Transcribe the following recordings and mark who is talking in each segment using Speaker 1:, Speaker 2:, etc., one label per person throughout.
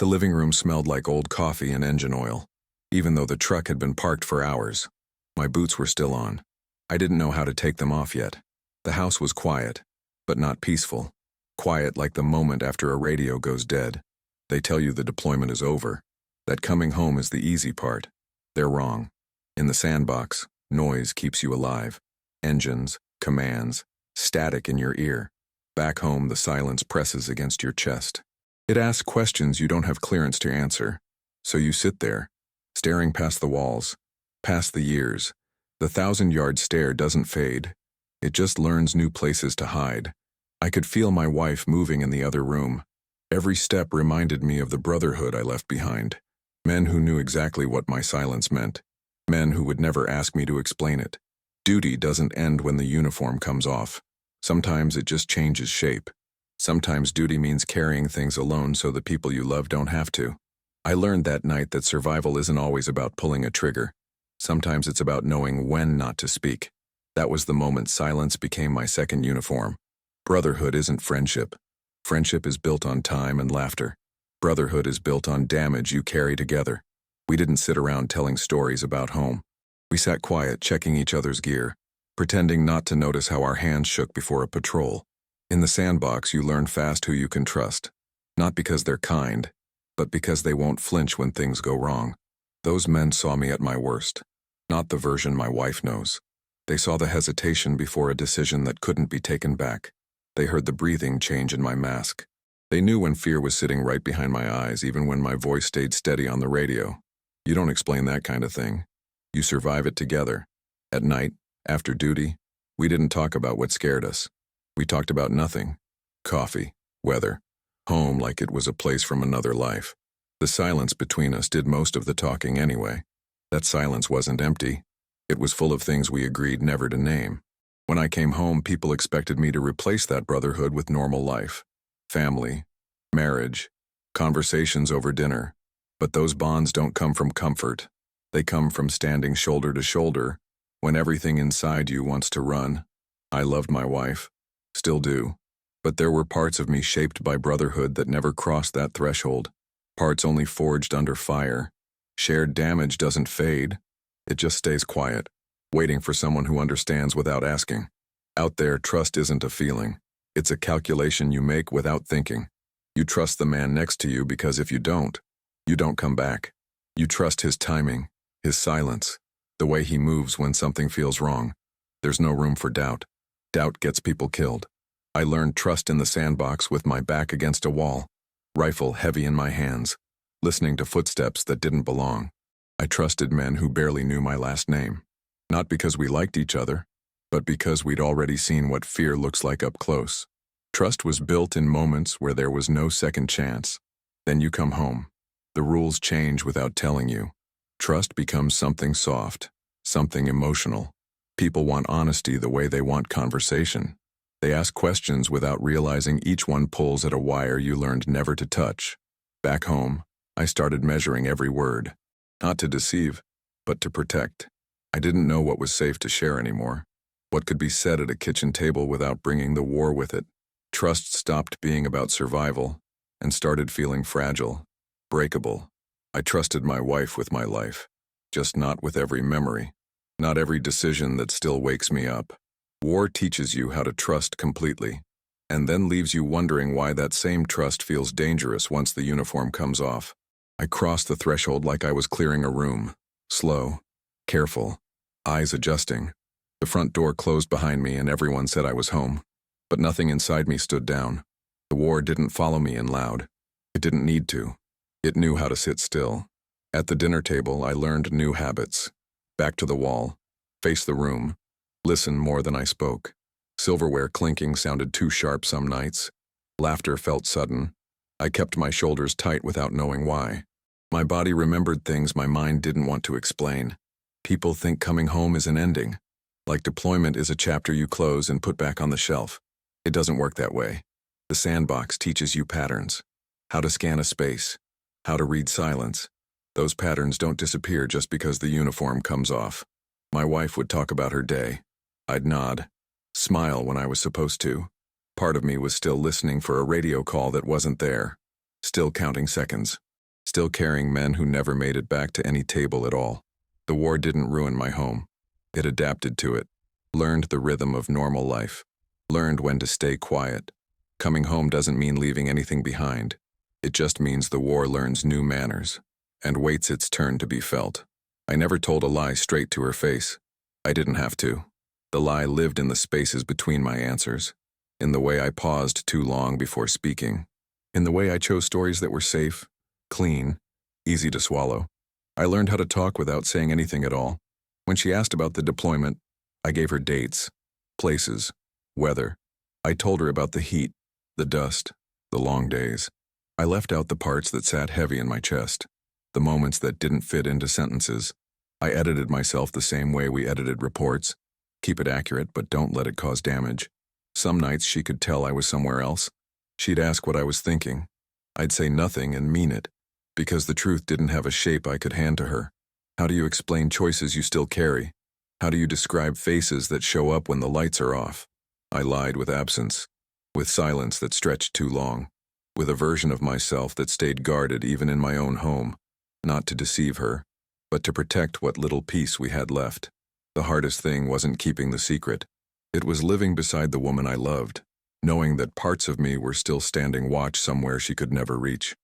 Speaker 1: The living room smelled like old coffee and engine oil, even though the truck had been parked for hours. My boots were still on. I didn't know how to take them off yet. The house was quiet, but not peaceful. Quiet like the moment after a radio goes dead. They tell you the deployment is over, that coming home is the easy part. They're wrong. In the sandbox, noise keeps you alive. Engines, commands, static in your ear. Back home, the silence presses against your chest. It asks questions you don't have clearance to answer. So you sit there, staring past the walls, past the years. The 1,000-yard stare doesn't fade. It just learns new places to hide. I could feel my wife moving in the other room. Every step reminded me of the brotherhood I left behind. Men who knew exactly what my silence meant. Men who would never ask me to explain it. Duty doesn't end when the uniform comes off. Sometimes it just changes shape. Sometimes duty means carrying things alone so the people you love don't have to. I learned that night that survival isn't always about pulling a trigger. Sometimes it's about knowing when not to speak. That was the moment silence became my second uniform. Brotherhood isn't friendship. Friendship is built on time and laughter. Brotherhood is built on damage you carry together. We didn't sit around telling stories about home. We sat quiet, checking each other's gear, pretending not to notice how our hands shook before a patrol. In the sandbox, you learn fast who you can trust. Not because they're kind, but because they won't flinch when things go wrong. Those men saw me at my worst. Not the version my wife knows. They saw the hesitation before a decision that couldn't be taken back. They heard the breathing change in my mask. They knew when fear was sitting right behind my eyes, even when my voice stayed steady on the radio. You don't explain that kind of thing. You survive it together. At night, after duty, we didn't talk about what scared us. We talked about nothing. Coffee, weather, home like it was a place from another life. The silence between us did most of the talking anyway. That silence wasn't empty. It was full of things we agreed never to name. When I came home, people expected me to replace that brotherhood with normal life. Family, marriage, conversations over dinner. But those bonds don't come from comfort. They come from standing shoulder to shoulder when everything inside you wants to run. I loved my wife, still do. But there were parts of me shaped by brotherhood that never crossed that threshold. Parts only forged under fire. Shared damage doesn't fade. It just stays quiet, waiting for someone who understands without asking. Out there, trust isn't a feeling. It's a calculation you make without thinking. You trust the man next to you because if you don't come back. You trust his timing, his silence, the way he moves when something feels wrong. There's no room for doubt. Doubt gets people killed. I learned trust in the sandbox with my back against a wall, rifle heavy in my hands, listening to footsteps that didn't belong. I trusted men who barely knew my last name. Not because we liked each other, but because we'd already seen what fear looks like up close. Trust was built in moments where there was no second chance. Then you come home. The rules change without telling you. Trust becomes something soft, something emotional. People want honesty the way they want conversation. They ask questions without realizing each one pulls at a wire you learned never to touch. Back home, I started measuring every word. Not to deceive, but to protect. I didn't know what was safe to share anymore. What could be said at a kitchen table without bringing the war with it. Trust stopped being about survival and started feeling fragile, breakable. I trusted my wife with my life, just not with every memory, not every decision that still wakes me up. War teaches you how to trust completely, and then leaves you wondering why that same trust feels dangerous once the uniform comes off. I crossed the threshold like I was clearing a room, slow, careful, eyes adjusting. The front door closed behind me and everyone said I was home, but nothing inside me stood down. The war didn't follow me in loud. It didn't need to. It knew how to sit still. At the dinner table, I learned new habits. Back to the wall, face the room, listen more than I spoke. Silverware clinking sounded too sharp some nights. Laughter felt sudden. I kept my shoulders tight without knowing why. My body remembered things my mind didn't want to explain. People think coming home is an ending, like deployment is a chapter you close and put back on the shelf. It doesn't work that way. The sandbox teaches you patterns. How to scan a space. How to read silence. Those patterns don't disappear just because the uniform comes off. My wife would talk about her day. I'd nod, smile when I was supposed to. Part of me was still listening for a radio call that wasn't there, still counting seconds. still carrying men who never made it back to any table at all. The war didn't ruin my home. It adapted to it, learned the rhythm of normal life, learned when to stay quiet. Coming home doesn't mean leaving anything behind. It just means the war learns new manners and waits its turn to be felt. I never told a lie straight to her face. I didn't have to. The lie lived in the spaces between my answers, in the way I paused too long before speaking, in the way I chose stories that were safe, clean, easy to swallow. I learned how to talk without saying anything at all. When she asked about the deployment, I gave her dates, places, weather. I told her about the heat, the dust, the long days. I left out the parts that sat heavy in my chest, the moments that didn't fit into sentences. I edited myself the same way we edited reports. Keep it accurate, but don't let it cause damage. Some nights she could tell I was somewhere else. She'd ask what I was thinking. I'd say nothing and mean it, because the truth didn't have a shape I could hand to her. How do you explain choices you still carry? How do you describe faces that show up when the lights are off? I lied with absence, with silence that stretched too long, with a version of myself that stayed guarded even in my own home, not to deceive her, but to protect what little peace we had left. The hardest thing wasn't keeping the secret. It was living beside the woman I loved, knowing that parts of me were still standing watch somewhere she could never reach.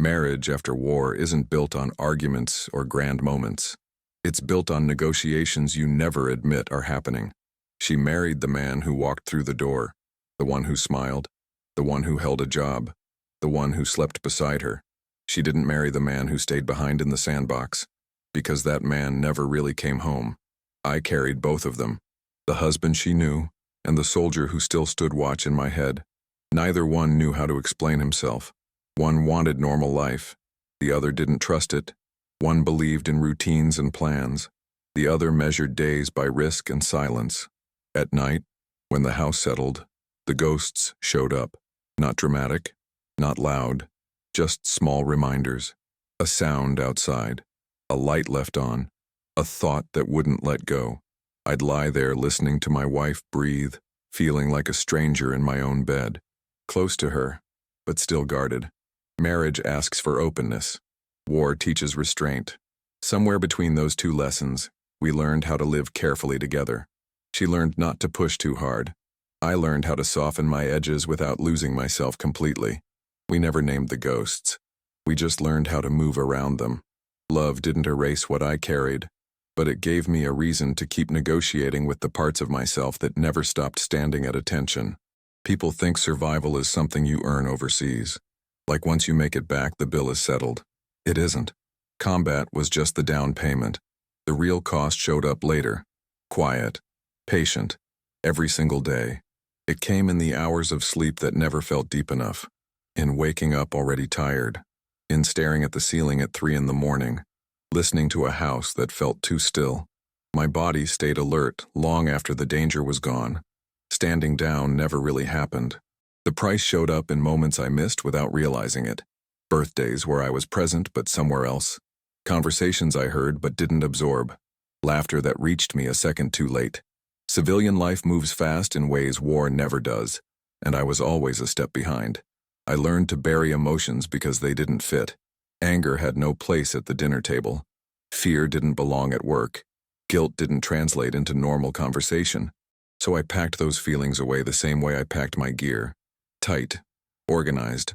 Speaker 1: Marriage after war isn't built on arguments or grand moments. It's built on negotiations you never admit are happening. She married the man who walked through the door, the one who smiled, the one who held a job, the one who slept beside her. She didn't marry the man who stayed behind in the sandbox, because that man never really came home. I carried both of them, the husband she knew and the soldier who still stood watch in my head. Neither one knew how to explain himself. One wanted normal life. The other didn't trust it. One believed in routines and plans. The other measured days by risk and silence. At night, when the house settled, the ghosts showed up. Not dramatic, not loud, just small reminders. A sound outside, a light left on, a thought that wouldn't let go. I'd lie there listening to my wife breathe, feeling like a stranger in my own bed, close to her, but still guarded. Marriage asks for openness. War teaches restraint. Somewhere between those two lessons, we learned how to live carefully together. She learned not to push too hard. I learned how to soften my edges without losing myself completely. We never named the ghosts. We just learned how to move around them. Love didn't erase what I carried, but it gave me a reason to keep negotiating with the parts of myself that never stopped standing at attention. People think survival is something you earn overseas. Like once you make it back, the bill is settled. It isn't. Combat was just the down payment. The real cost showed up later. Quiet, patient, every single day. It came in the hours of sleep that never felt deep enough, in waking up already tired, in staring at the ceiling at 3 a.m, listening to a house that felt too still. My body stayed alert long after the danger was gone. Standing down never really happened. The price showed up in moments I missed without realizing it. Birthdays where I was present but somewhere else. Conversations I heard but didn't absorb. Laughter that reached me a second too late. Civilian life moves fast in ways war never does, and I was always a step behind. I learned to bury emotions because they didn't fit. Anger had no place at the dinner table. Fear didn't belong at work. Guilt didn't translate into normal conversation. So I packed those feelings away the same way I packed my gear. Tight, organized,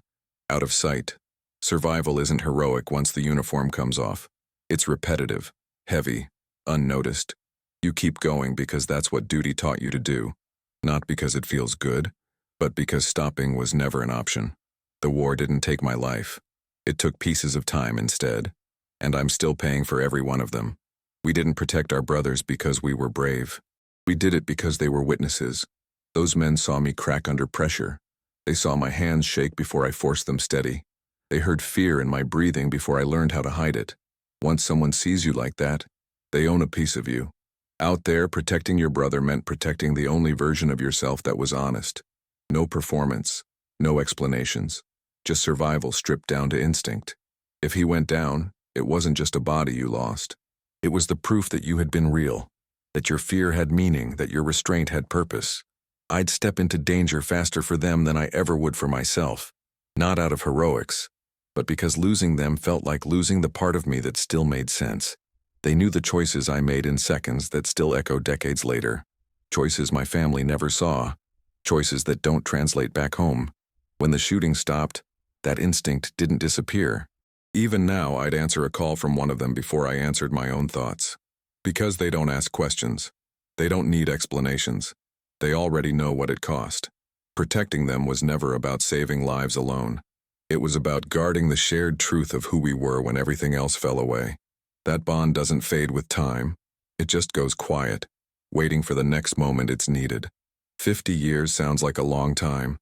Speaker 1: out of sight. Survival isn't heroic once the uniform comes off. It's repetitive, heavy, unnoticed. You keep going because that's what duty taught you to do. Not because it feels good, but because stopping was never an option. The war didn't take my life. It took pieces of time instead, and I'm still paying for every one of them. We didn't protect our brothers because we were brave. We did it because they were witnesses. Those men saw me crack under pressure. They saw my hands shake before I forced them steady. They heard fear in my breathing before I learned how to hide it. Once someone sees you like that, they own a piece of you. Out there, protecting your brother meant protecting the only version of yourself that was honest. No performance, no explanations, just survival stripped down to instinct. If he went down, it wasn't just a body you lost. It was the proof that you had been real, that your fear had meaning, that your restraint had purpose. I'd step into danger faster for them than I ever would for myself. Not out of heroics, but because losing them felt like losing the part of me that still made sense. They knew the choices I made in seconds that still echo decades later. Choices my family never saw. Choices that don't translate back home. When the shooting stopped, that instinct didn't disappear. Even now, I'd answer a call from one of them before I answered my own thoughts. Because they don't ask questions. They don't need explanations. They already know what it cost. Protecting them was never about saving lives alone. It was about guarding the shared truth of who we were when everything else fell away. That bond doesn't fade with time. It just goes quiet, waiting for the next moment it's needed. 50 years sounds like a long time.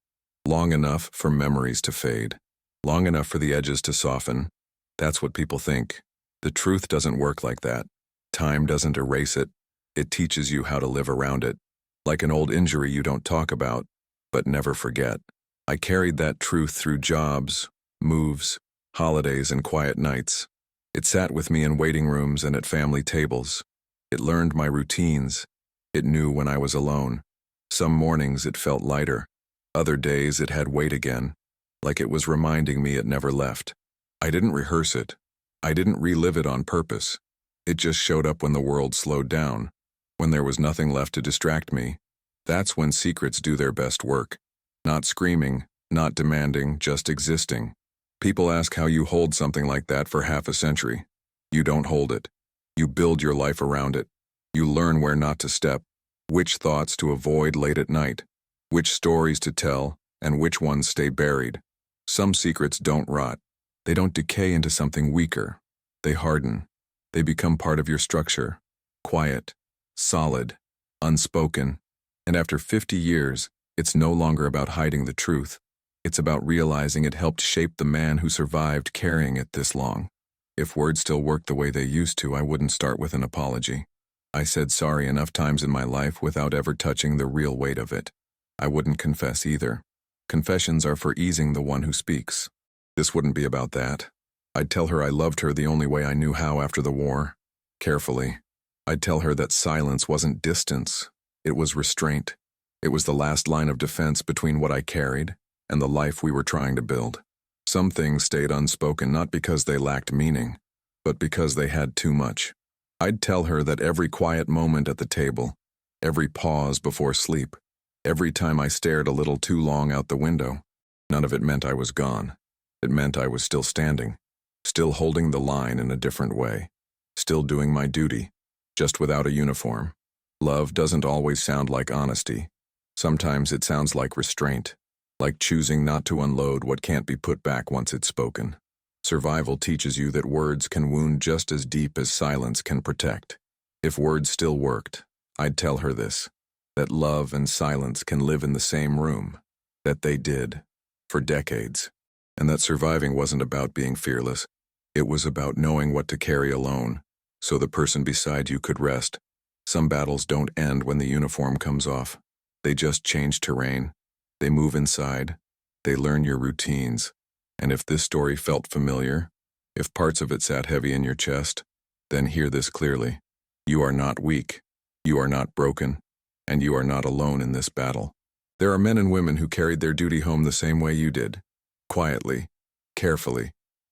Speaker 1: Long enough for memories to fade. Long enough for the edges to soften. That's what people think. The truth doesn't work like that. Time doesn't erase it. It teaches you how to live around it. Like an old injury you don't talk about, but never forget. I carried that truth through jobs, moves, holidays, and quiet nights. It sat with me in waiting rooms and at family tables. It learned my routines. It knew when I was alone. Some mornings it felt lighter. Other days it had weight again, like it was reminding me it never left. I didn't rehearse it. I didn't relive it on purpose. It just showed up when the world slowed down, when there was nothing left to distract me. That's when secrets do their best work. Not screaming, not demanding, just existing. People ask how you hold something like that for half a century. You don't hold it. You build your life around it. You learn where not to step, which thoughts to avoid late at night, which stories to tell, and which ones stay buried. Some secrets don't rot. They don't decay into something weaker. They harden. They become part of your structure. Quiet, solid, unspoken. And after 50 years, it's no longer about hiding the truth. It's about realizing it helped shape the man who survived carrying it this long. If words still worked the way they used to, I wouldn't start with an apology. I said sorry enough times in my life without ever touching the real weight of it. I wouldn't confess either. Confessions are for easing the one who speaks. This wouldn't be about that. I'd tell her I loved her the only way I knew how after the war. Carefully. I'd tell her that silence wasn't distance. It was restraint. It was the last line of defense between what I carried and the life we were trying to build. Some things stayed unspoken not because they lacked meaning, but because they had too much. I'd tell her that every quiet moment at the table, every pause before sleep, every time I stared a little too long out the window, none of it meant I was gone. It meant I was still standing, still holding the line in a different way, still doing my duty, just without a uniform. Love doesn't always sound like honesty. Sometimes it sounds like restraint, like choosing not to unload what can't be put back once it's spoken. Survival teaches you that words can wound just as deep as silence can protect. If words still worked, I'd tell her this, that love and silence can live in the same room, that they did, for decades, and that surviving wasn't about being fearless. It was about knowing what to carry alone, so the person beside you could rest. Some battles don't end when the uniform comes off. They just change terrain. They move inside. They learn your routines. And if this story felt familiar, if parts of it sat heavy in your chest, then hear this clearly. You are not weak. You are not broken. And you are not alone in this battle. There are men and women who carried their duty home the same way you did. Quietly, carefully,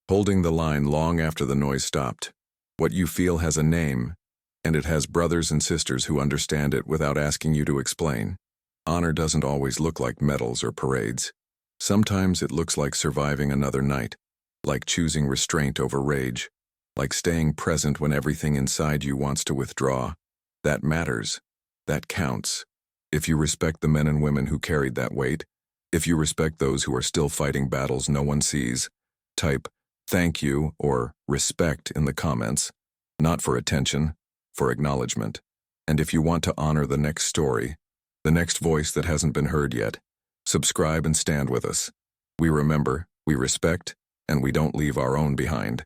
Speaker 1: holding the line long after the noise stopped. What you feel has a name, and it has brothers and sisters who understand it without asking you to explain. Honor doesn't always look like medals or parades. Sometimes it looks like surviving another night, like choosing restraint over rage, like staying present when everything inside you wants to withdraw. That matters. That counts. If you respect the men and women who carried that weight, if you respect those who are still fighting battles no one sees, type "thank you" or "respect" in the comments, not for attention, for acknowledgement. And if you want to honor the next story, the next voice that hasn't been heard yet, subscribe and stand with us. We remember, we respect, and we don't leave our own behind.